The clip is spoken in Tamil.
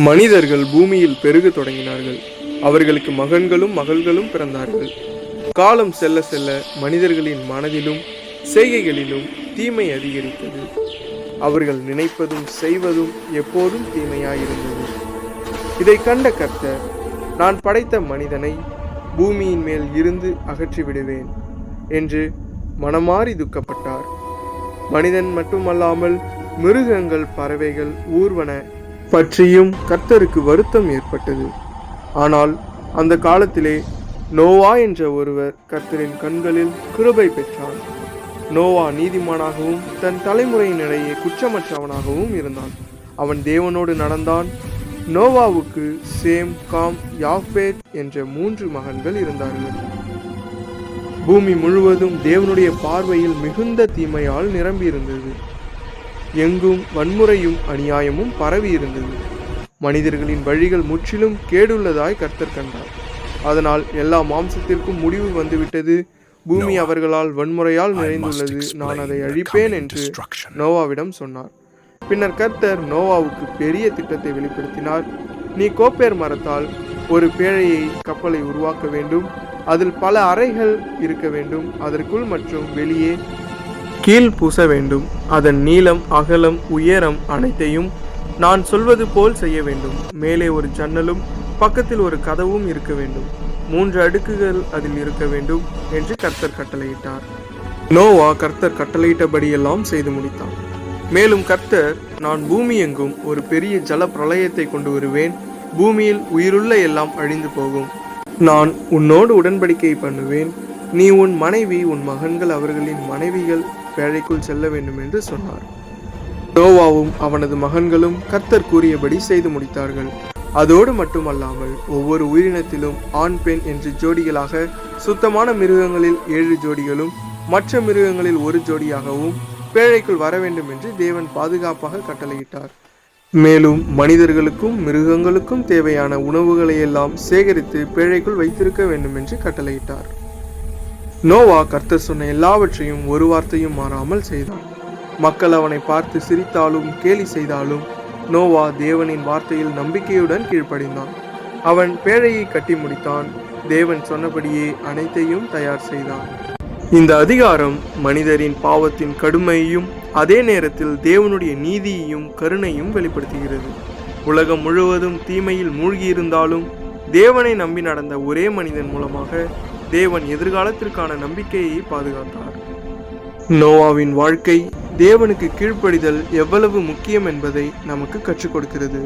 மனிதர்கள் பூமியில் பெருகத் தொடங்கினார்கள். அவர்களுக்கு மகன்களும் மகள்களும் பிறந்தார்கள். காலம் செல்ல செல்ல மனிதர்களின் மனதிலும் செய்கைகளிலும் தீமை அதிகரித்தது. அவர்கள் நினைப்பதும் செய்வதும் எப்போதும் தீமையாயிருந்தது. இதை கண்ட கர்த்தர், நான் படைத்த மனிதனை பூமியின் மேல் இருந்து அகற்றிவிடுவேன் என்று மனமாறி துக்கப்பட்டார். மனிதன் மட்டுமல்லாமல் மிருகங்கள், பறவைகள், ஊர்வன பற்றியும் கர்த்தருக்கு வருத்தம் ஏற்பட்டது. ஆனால் அந்த காலத்திலே நோவா என்ற ஒருவர் கர்த்தரின் கண்களில் கிருபை பெற்றான். நோவா நீதிமானாகவும் தன் தலைமுறையினிடையே குற்றமற்றவனாகவும் இருந்தான். அவன் தேவனோடு நடந்தான். நோவாவுக்கு சேம், காம், யாப்பேத் என்ற 3 மகன்கள் இருந்தார்கள். பூமி முழுவதும் தேவனுடைய பார்வையில் மிகுந்த தீமையால் நிரம்பியிருந்தது. எங்கும் வன்முறையும் அநியாயமும் பரவி இருந்தது. மனிதர்களின் வழிகள் முற்றிலும் கேடுள்ளதாய் கர்த்தர் கண்டார். அதனால் எல்லா மாம்சத்திற்கும் முடிவு வந்துவிட்டது. பூமி அவர்களால் வன்முறையால் நிறைந்துள்ளது. நான் அதை அழிப்பேன் என்று நோவாவிடம் சொன்னார். பின்னர் கர்த்தர் நோவாவுக்கு பெரிய திட்டத்தை வெளிப்படுத்தினார். நீ கோப்பேர் மரத்தால் ஒரு பேழையை கப்பலை உருவாக்க வேண்டும். அதில் பல அறைகள் இருக்க வேண்டும். அதற்குள் மற்றும் வெளியே கீழ் பூச வேண்டும். அதன் நீளம், அகலம், உயரம் அனைத்தையும் நான் சொல்வது போல் செய்ய வேண்டும். மேலே ஒரு ஜன்னலும் பக்கத்தில் ஒரு கதவும் இருக்க வேண்டும். 3 அடுக்குகள் அதில் இருக்க வேண்டும் என்று கர்த்தர் கட்டளையிட்டார். நோவா கர்த்தர் கட்டளையிட்டபடியெல்லாம் செய்து முடித்தான். மேலும் கர்த்தர், நான் பூமி எங்கும் ஒரு பெரிய ஜல பிரளயத்தை கொண்டு வருவேன். பூமியில் உயிருள்ள எல்லாம் அழிந்து போகும். நான் உன்னோடு உடன்படிக்கை பண்ணுவேன். நீ, உன் மனைவி, உன் மகன்கள், அவர்களின் மனைவிகள் பேழைக்குள் செல்ல வேண்டும் என்று சொன்னார். நோவாவும் அவனது மகன்களும் கர்த்தர் கூறியபடி செய்து முடித்தார்கள். அதோடு மட்டுமல்லாமல் ஒவ்வொரு உயிரினத்திலும் ஆண், பெண் என்று ஜோடிகளாக, சுத்தமான மிருகங்களில் 7 ஜோடிகளும் மற்ற மிருகங்களில் 1 ஜோடியாகவும் பேழைக்குள் வர வேண்டும் என்று தேவன் பாதுகாப்பாக கட்டளையிட்டார். மேலும் மனிதர்களுக்கும் மிருகங்களுக்கும் தேவையான உணவுகளை எல்லாம் சேகரித்து பேழைக்குள் வைத்திருக்க வேண்டும் என்று கட்டளையிட்டார். நோவா கர்த்தர் சொன்ன எல்லாவற்றையும் ஒரு வார்த்தையும் மாறாமல் செய்தான். மக்கள் அவனை பார்த்து சிரித்தாலும் கேலி செய்தாலும் நோவா தேவனின் வார்த்தையில் நம்பிக்கையுடன் கீழ்ப்படிந்தான். அவன் பேழையை கட்டி முடித்தான். தேவன் சொன்னபடியே அனைத்தையும் தயார் செய்தான். இந்த அதிகாரம் மனிதரின் பாவத்தின் கடுமையையும் அதே நேரத்தில் தேவனுடைய நீதியையும் கருணையும் வெளிப்படுத்துகிறது. உலகம் முழுவதும் தீமையில் மூழ்கியிருந்தாலும் தேவனை நம்பி நடந்த ஒரே மனிதன் மூலமாக தேவன் எதிர்காலத்திற்கான நம்பிக்கையை பாதுகாத்தார். நோவாவின் வாழ்க்கை தேவனுக்கு கீழ்ப்படிதல் எவ்வளவு முக்கியம் என்பதை நமக்கு கற்றுக் கொடுக்கிறது.